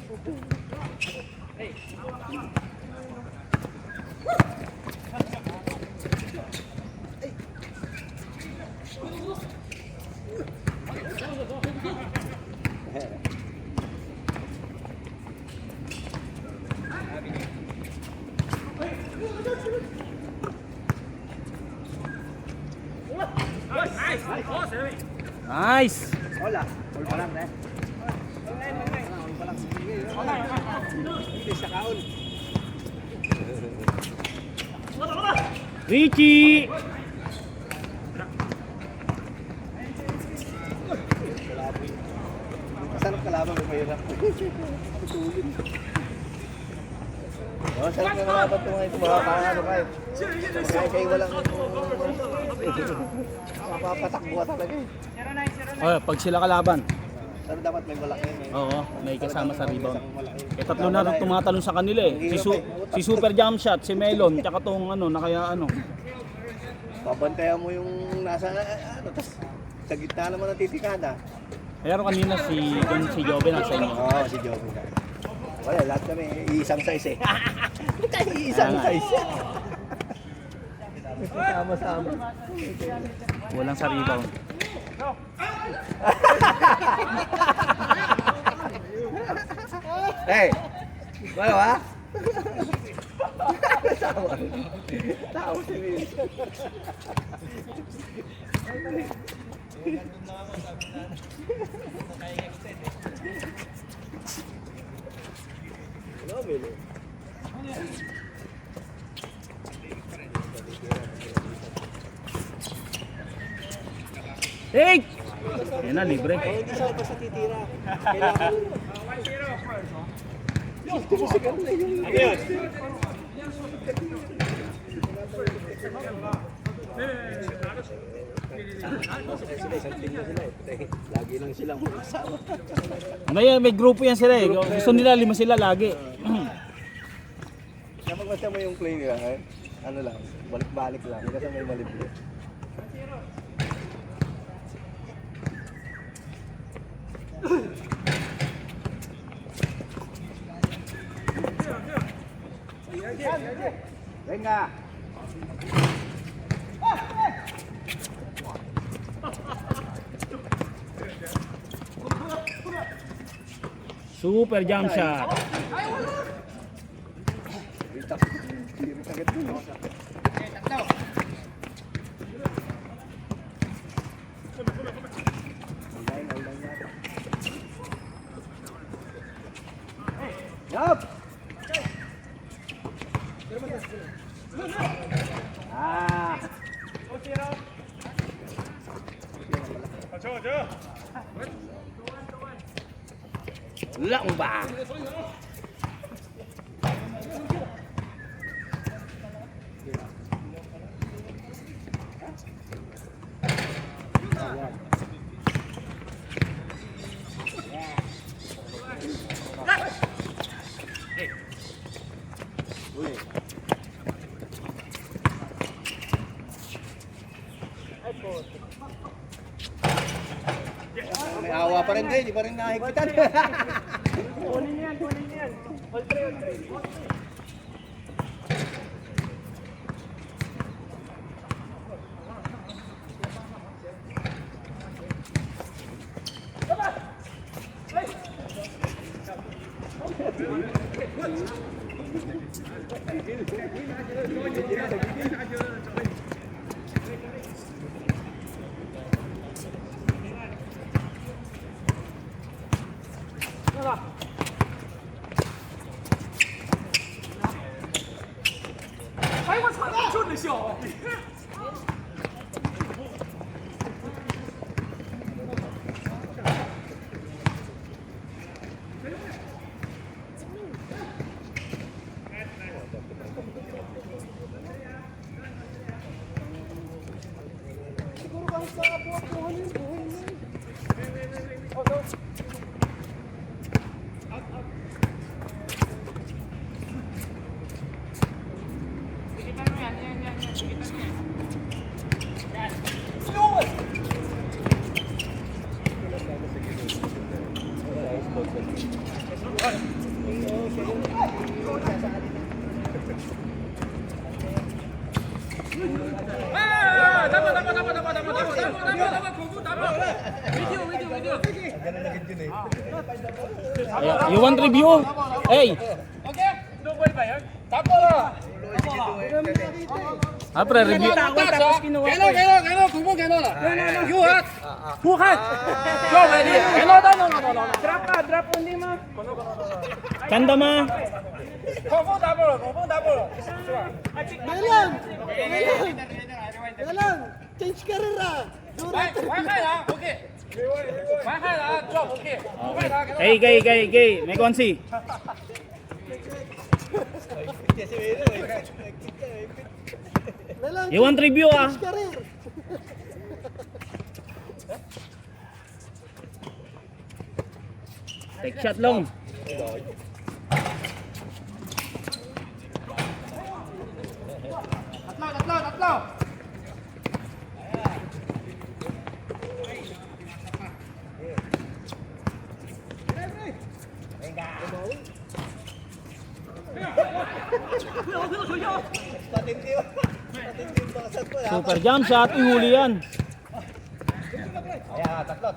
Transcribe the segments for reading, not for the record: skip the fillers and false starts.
Nice. Hola. All pa lang, eh. Richie. Masarap kalaban, mahirap. Oh, sarap na kalaban ito mga ito. Makakaano kayo. Kayo walang mapapatakbo ka talaga eh. Oh, pag sila kalaban. Pero dapat may malaki. Oo, may kasama sa rebound. Eh, tatlo na tumatalon sa kanila eh. Si Super Jump Shot, si Melon, tsaka tong ano, na kaya ano. Pabantayan mo yung nasa ano, tas sa gitna naman ng titikada. Pero kanina si Joven nasa inyo. Oo, si Joven. Wala, lahat kami isang size eh. Isang size. Sama-sama. Walang sa rebound. Hey! Wala ba? Tawa. Tawa si Will. Hello, Will. Hey! Yan na, libre. Hindi siya pa sa titira. Kailangan. Lagi lang silang kasama. May grupo yan sila eh. Gusto nila, 5 sila lagi. Kaya magbasta mo yung play nila, eh? Ano lang, balik-balik lang. Kasi may malibre. Venga. Super Jump Shot. Yup. Ah. Lang ba? May awa pa rin din, di pa rin nakikita. Kunin yan, kunin yan. All three, all three. Ay! You want review? Hey! Ah, pre-review. Drop hindi mo. Kanda ma. Galang! Change karera! Gay. May konsi. Galang! You want review ah? Karir! Take shot long. Super jump shot, ihuli yan. Ayan, tatlo.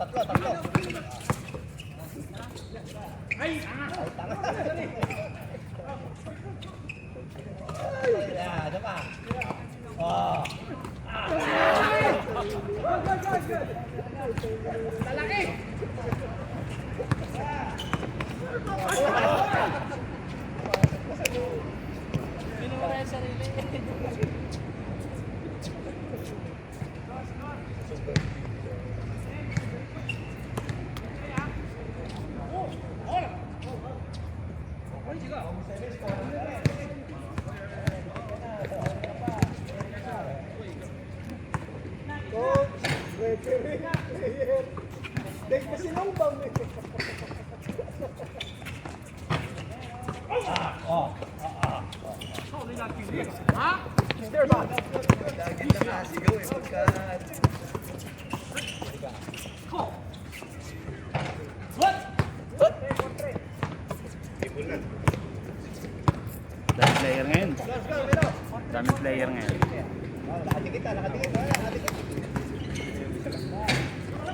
Ayan, ano pa? Oh. Dami player ngayon. Dami player ngayon. Nakadikit.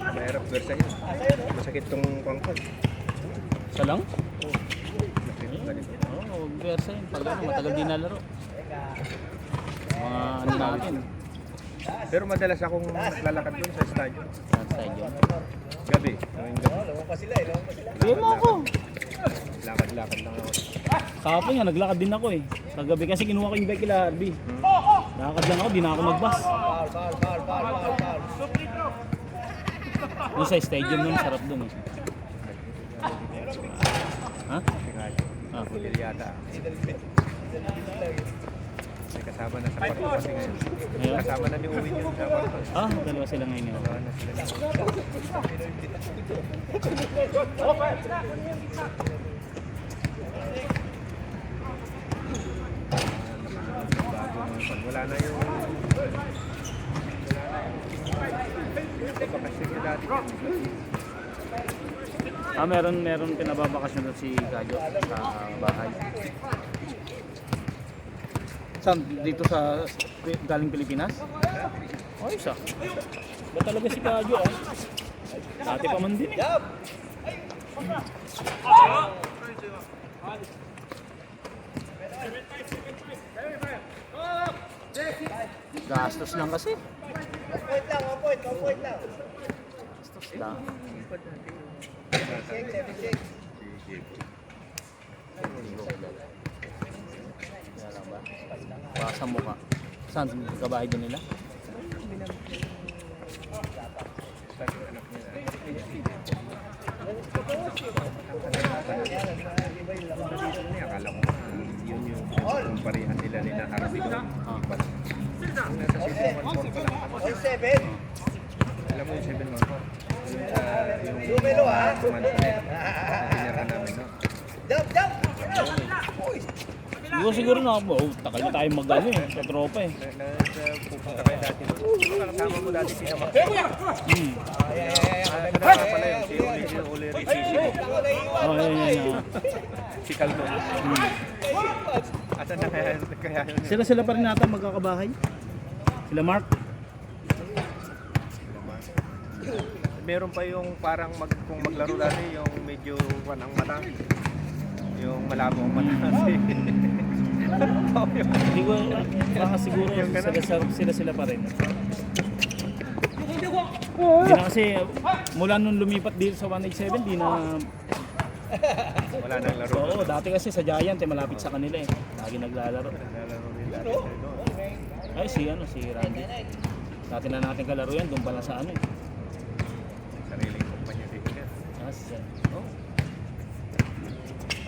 Mahirap versa yun. Masakit tong kwangkot. Isa lang? Oo, versa yun. Pag ano, matagal din nalaro. Mga ano natin. Pero madalas akong lalakad dun sa stadium. Sa stadium. Gabi. Ngayong gabi. Lawang pa sila. Bigyan mo ako. Lakad-lakad lang ako. Kahapon nga, naglakad din ako eh. Kagabi kasi kinuha ko yung bike kila Harvey. Lakad lang ako, di na ako nag-bus. Foul. Yung sa stadium nun, sarap dun eh. Ha? Ah. Hotel yata. May kasama na sa kwarto kasi ngayon. Ngayon? Kasama na ni Uwin yun sa kwarto. Ah, dalawa sila ngayon yun. Kasama na sila. Pag wala na yung bakasyon niya dati. Ah, meron pinababakasyon doon si Gajo sa bahay. Saan? Dito sa galing Pilipinas? Oh, isa. Ba talaga si Gajo ah? Dati pa man din eh. Gastos lang kasi. 1 point lang. Gastos lang. Kaya lang ba? Baka sa mukha. Saan? Kabahay din nila? Akala ko yun yung kumparihan nila ni Harvey doon. Ah. Nasa season 1-4 pa lang. All 7. Alam mo yung 7-1-4? Yung Lumelo ha. pinira namin, no? Jump. Siguro na ako. Oh, takal na tayo mag-ano eh. Sa tropa eh. Pupunta kayo dati. Nakasama mo dati si Ama. Hmm. Kasama pala yun. Si Uli Richichi. Oh, yan. Si Caldo. Asan na kaya yun? Sila pa rin nata magkakabahay. Sila Mark. Meron pa yung parang kung maglaro dati yung medyo ang mata. Yung malabo ang mata. Hindi ko, baka siguro Yung ganun. sila pa rin. Hindi na kasi, mula nung lumipat dito sa 187, di na... Wala nang laro. Oo, dati kasi sa Giant, malapit sa kanila eh. Lagi naglalaro. Naglalaro din dati siya doon. Ay, si Randy. Dati na natin kalaro yan, doon pala sa ano eh. Sariling kumpanya din siya. Siya. Oh.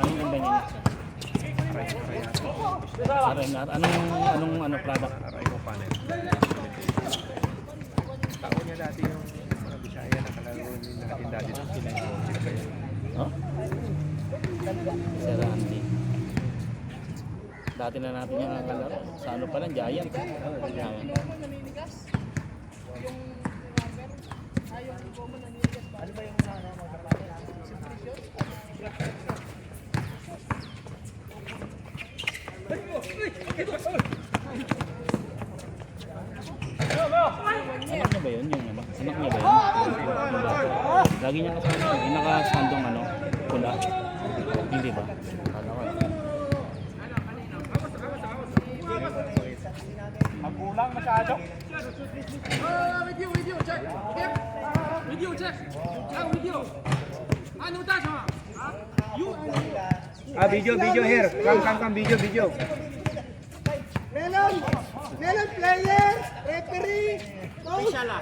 Anong ganda niya? Aray na. Anong product? Aray ko panel. Tao niya dati yung mga Bisaya na kalaro natin dati doon sila yung coaches kayo. Oh? Si Randy. Dati na natin yung kalaro. Sa ano pa lang, Giant. Giant. Anak niya ba yun? Yung ano? Anak niya ba yun? Lagi niya kasama. Yung nakasandong ano? Pula. Hindi ba? Kala ko. Magulang masyado. Video here. Come, video. Melon! Melon player! Referee! Coach! Melon!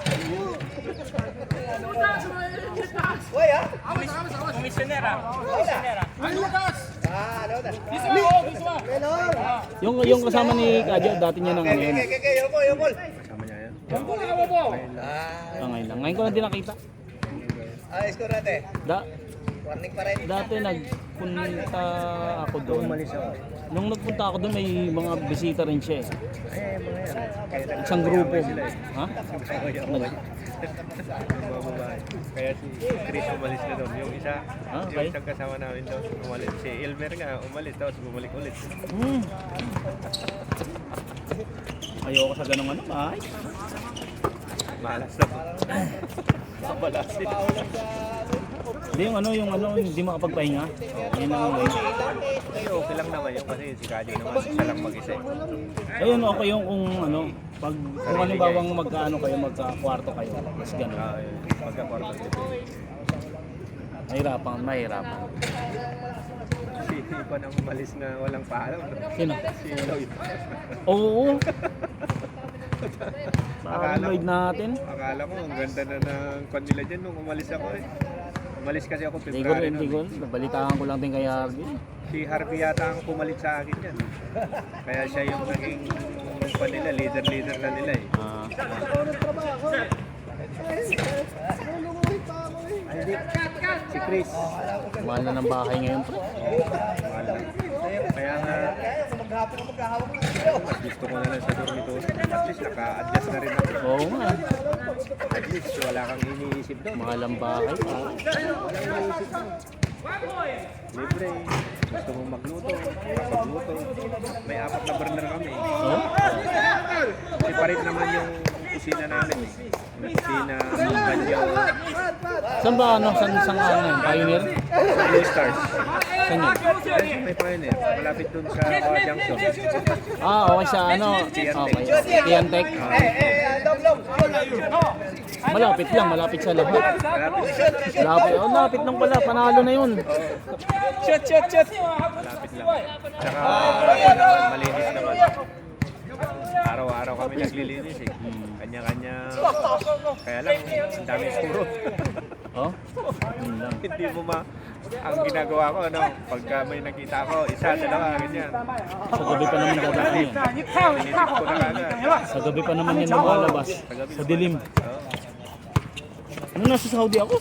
Yung kasama ni Kadyo, dati niya nang ano yun. Yopol. Kasama niya yan. Ngayon lang. Ngayon ko lang din nakita. Score natin. Warning pa rin. Dati nagpunta ako doon. Nung nagpunta ako doon, may mga bisita rin siya eh. Isang grupo. Ha? Yung mga babae. Kaya si Chris umalis na doon. Yung isa, Okay. yung isang kasama namin doon, umalis. Si Elmer nga, umalis. Tapos bumalik ulit. Hmm. Ayoko sa ganong ano. Ay. Malas na po. Mabalasin. Hindi yung ano, hindi makapagpahinga. Yan ang way. Ay, okay lang naman yun kasi si Kaji naman siya lang mag-isa. Ayun, okay yung kung ano, kung halimbawang magkaano kayo, magka-kwarto kayo. Mas gano'n. Magka-kwarto dito. Mahirapan. Si Ipa nang umalis na walang paalam. Sino? Si Lloyd. Oo. Parang Lloyd natin. Akala ko, ang ganda na ng kwan nila dyan nung umalis ako eh. Umalis kasi ako February Hindi ko. Nabalitaan ko lang din kay Harvey. Si Harvey yata ang pumalit sa akin dyan. Kaya siya yung naging kwan nila, leader na nila eh. Si Chris. Mahal na ng bahay ngayon, pre. Kaya nga, gusto ko na lang sa dormitory. At least naka-adjust na rin ako. Oo nga. At least wala kang iniisip doon. Mahal ang bahay, pa. Libre. Gusto mong magluto. Magluto. May 4 na burner kami. Oh? Separate naman yung kusina namin. Yung kusina, banyo, Saan ba ano? Saan ano? Pioneer? Blue Stars. Saan yun? Yes, may Pioneer. Malapit dun sa junction. Okay sa ano? Okay. Tiantek. Malapit lang sa lahat. Malapit lang pala. Panalo na yun. Malapit lang. Tsaka malinis naman. Araw-araw kami naglilinis eh. Kanya-kanya. Kaya lang, ang dami siguro. Oh? Yun lang. Hindi mo ang ginagawa ko, ano, pagka may nakita ko, isa, dalawa, ganyan. Sa gabi pa naman dadaan yan. Tinitip ko na kagad. Sa gabi pa naman yan lumalabas. Sa dilim. Oo. Nung nasa Saudi ako,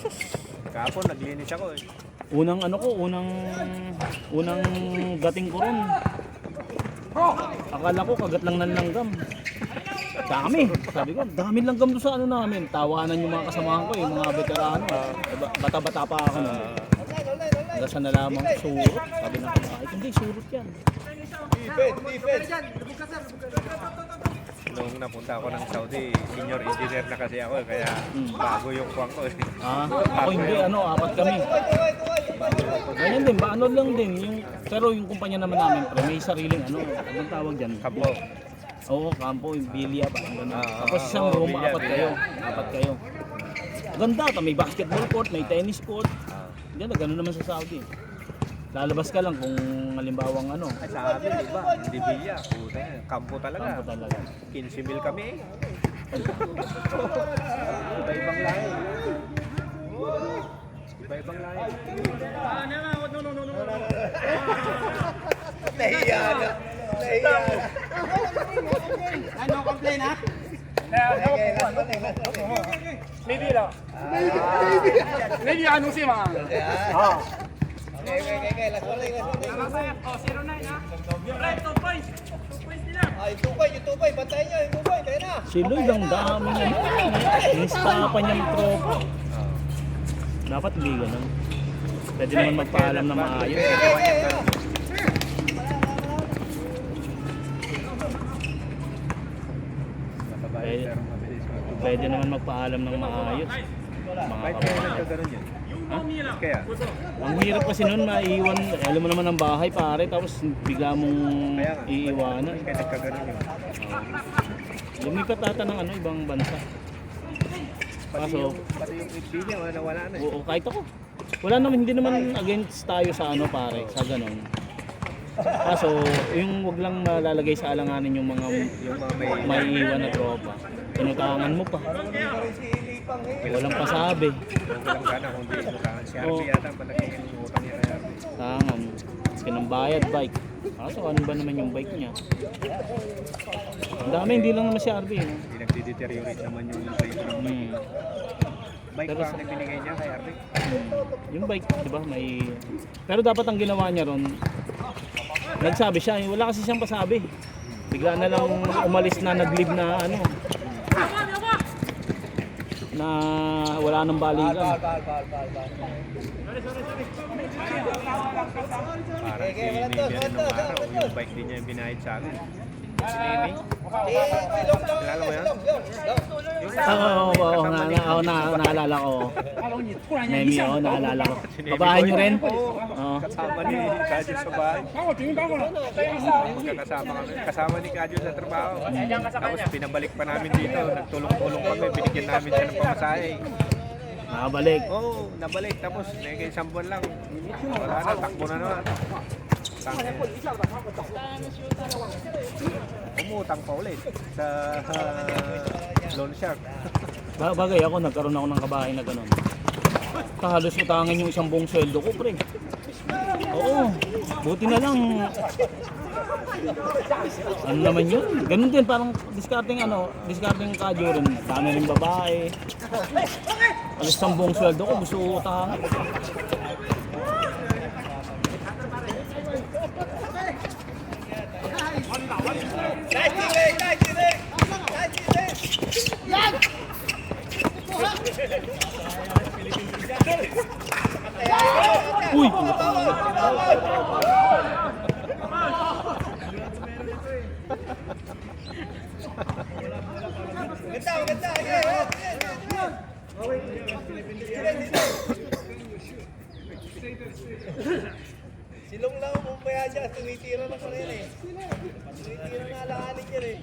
Kahapon, naglinis ako eh. unang gating ko ron. Akala ko kagat lang ng langgam. Dami. Sabi ko, dami langgam doon sa ano namin. Tawanan yung mga kasamahan ko, yung mga veterano. Bata-bata pa ako nun. Hanggang sa nalaman ko, surot. Sabi ng kapatid, hindi, surot yan. Nung napunta ako ng Saudi, senior engineer na kasi ako, kaya bago yung kuwang ko. Ako hindi, apat kami. Ganyan din, ba ano lang din, pero yung kumpanya naman namin, pre, may sariling anong tawag dyan? Kapo. Oo, kampo, yung bilya pa. Tapos oo, isang room, bilya, apat bilya. kayo. Ganda, may basketball court, may tennis court. Ganda, gano'n naman sa Saudi. Lalabas ka lang kung halimbawang Ay, sa amin, iba, hindi bilya. Puta, kampo talaga. kampo talaga. 15,000 kami eh. Iba-ibang lahi. Iba-ibang lahi. Nahiya na. Ano, complain ha? Maybe lang. Maybe ano siya mga. Okay, last one. Oh, 09 ha. Right, 2 points. 2 points nila. Yung tupay, bantayan niyo, yung tupay, tayo na. Si Lloyd, ang dami niya. Inistapan niyang tropa. Dapat hindi ganun. Pwede naman magpaalam na maayos. Matabayin pero mabilis. Pwede naman magpaalam ng maayos. Mga Bakit kaya kabayan. nagkaganon yun? Kaya? Ang hirap kasi nun, maiwan. Alam mo naman ang bahay, pare. Tapos bigla mong Kaya nga. iiwanan. Kaya nagkaganon yun. Lumipat ata ng ibang bansa. Pati Kaso, pati yung bilya, wala na eh. oo, kahit ako. Wala naman, hindi naman against tayo sa pare, sa ganon. Kaso, yung wag lang malalagay sa alanganin yung mga Yung mga may iwan na tropa. Inutangan mo pa. Walang pasabi. walang gana kung di mo si Oo. Harvey yata malaki yung utang niya kay Harvey. Tangan. Pinambayad bike. Kaso ano ba naman yung bike niya? Ang dami, hindi lang naman si RB. No? Hindi nagdi-deteriorate naman yung presyo ng bike. Bike Pero ba ang binigay niya kay Harvey? Yung bike, di ba, may... Pero dapat ang ginawa niya ron, nagsabi siya, wala kasi siyang pasabi. Bigla na lang umalis na, nag-leave na na wala nang balikan. Parang si Navy nung araw, yung bike din niya yung binayad sa akin. Si Navy? Kilala mo yan? Oo, naalala ko. Nemi, naalala ko. Babae niyo rin? Oo. Kasama ni Kadyo sa bahay. Magkakasama kami. Kasama ni Kadyo sa trabaho. Tapos pinabalik pa namin dito. Nagtulong-tulong kami. Binigyan namin siya ng pamasahe. Nakabalik. Oo, nabalik. Tapos may isang buwan lang. Wala na, takbo na naman. Umutang pa ulit sa loan shark. Bagay ako, nagkaroon ako ng kabahay na gano'n. Halos utangan yung isang buong sweldo ko, pre. Oo, buti na lang. Ano naman yun? Ganun din, parang discarding kadyo rin. Dami rin babae. Halos isang buong sweldo ko, gusto ko utangan. Uy! Ganda. Silong lang ang mumaya dyan, tumitira na ko rin eh. Tumitira na alanganin niya eh.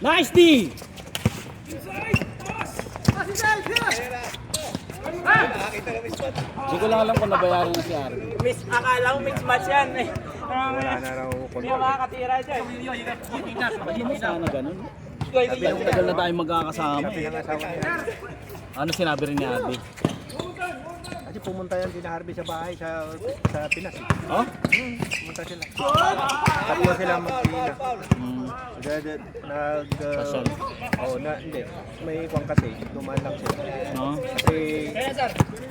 Nice D! Nakakita na miss spot. Hindi ko lang alam kung nabayaran na si Arby. Akala ko mismatch yan eh. Wala na raw Hindi control. makakatira dyan. Ba't naman sana ganun? Tagal na tayo magkakasama. Sabi ng asawa niya. Ano sinabi rin ni Arby? Kasi pumunta yan din Harvey sa bahay sa Pinas. Eh. Oh? Pumunta sila. Tatlo sila mag-ina. Pasyal. Hindi. May kwang kasi. Dumaan lang sila. No? Kasi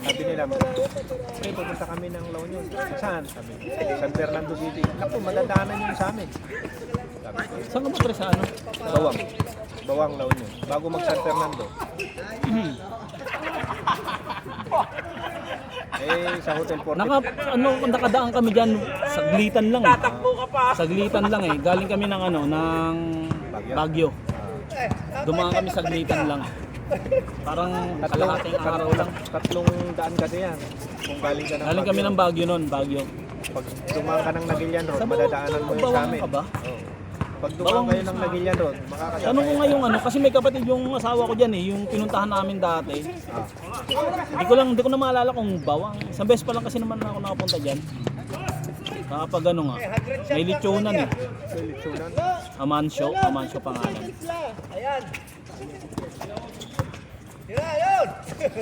sabi nila, pre, pupunta kami ng La Union. Saan? Sabi, San Fernando City. Naku, madadaanan yun sa amin. Sabi ko, Saan ka ba pre sa ano? Bawang. Bawang La Union. Bago mag San Fernando. Eh, sa Hotel Forte. Nakadaan kami diyan, saglitan lang. Saglitan lang eh. Galing kami ng ng Baguio. Dumaan kami saglitan lang. Parang kalahating araw lang. 300 kasi yan. Kung galing ka ng Galing kami ng Baguio noon, Baguio. Pag dumaan ka ng Nagilian Road, Sa madadaanan mo yun sa Bawang amin. ka ba? Oo. Pag dumaan kayo ng Nagilian Road, makakasama. Tanong ko nga yung kasi may kapatid yung asawa ko diyan eh, yung pinuntahan namin dati. Hindi ko na maalala kung Bawang. Isang beses pa lang kasi naman ako nakapunta diyan. Kapag nga, may lechonan eh. May litsunan. Amancio pangalan. Ayan. Tira, yun!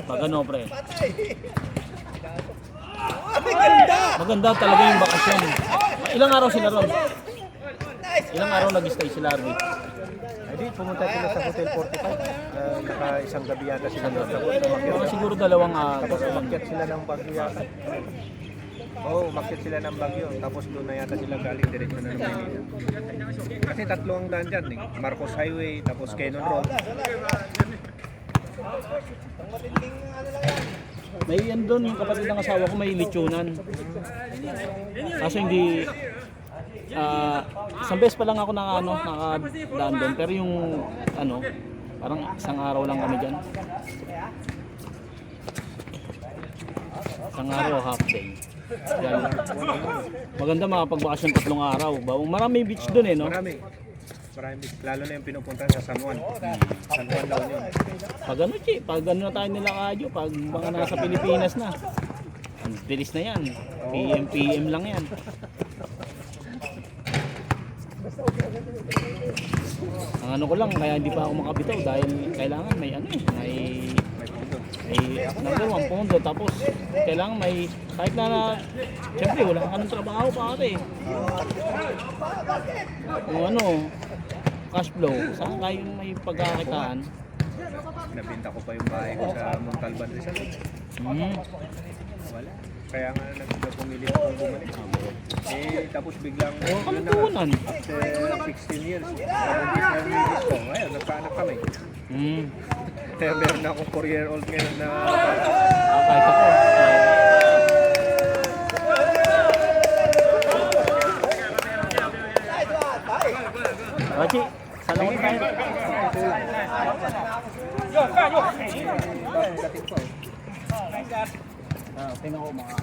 Pag pre. Patay! Ay, ganda! Maganda talaga yung bakasyon. Ilang araw sila ron? Nice! Ilang araw nag-stay sila Arby? Ay di, pumunta sila sa Hotel 45. Naka isang gabi yata sila doon. Tapos Mga umakyat, siguro 2 araw. tapos umakyat sila ng Baguio yata. Oo, umakyat sila ng Baguio. Tapos doon na yata sila galing diretso na ng Manila. Kasi 3 ang daan dyan eh. Marcos Highway, tapos Quezon Road. Ang matinding ano lang yan. May yan doon, yung kapatid ng asawa ko may lechonan. Kaso hindi, isang beses pa lang ako nakadaan doon. Pero yung, parang isang araw lang kami dyan. Isang araw, half day. Yan. Maganda makapagbakasyon 3 araw. Marami beach doon eh, no? Marami. Lalo na yung pinupunta sa San Juan. San Juan daw yun. Pag na tayo nila kadyo, pag mga nasa Pilipinas na. Ang bilis na yan. PM lang yan. Ang ko lang, kaya hindi pa ako makabitaw dahil kailangan may number 1 pondo, tapos kailangan may kahit na siyempre wala ka ng trabaho pa ate. Kung cash flow, saan kayo may pagkakitaan? Nabinta ko pa yung bahay ko sa Montalban Rizal. Wala. Kaya nga nagpumili akong bumalik. Tapos biglang Kamutunan. after 16 years, nabuntis na yung misis ko. Ngayon, nagkaanak kami. Kaya meron na akong 4-year-old ngayon na Kahit ako. Rachi, salamat tayo. Tingnan ko mga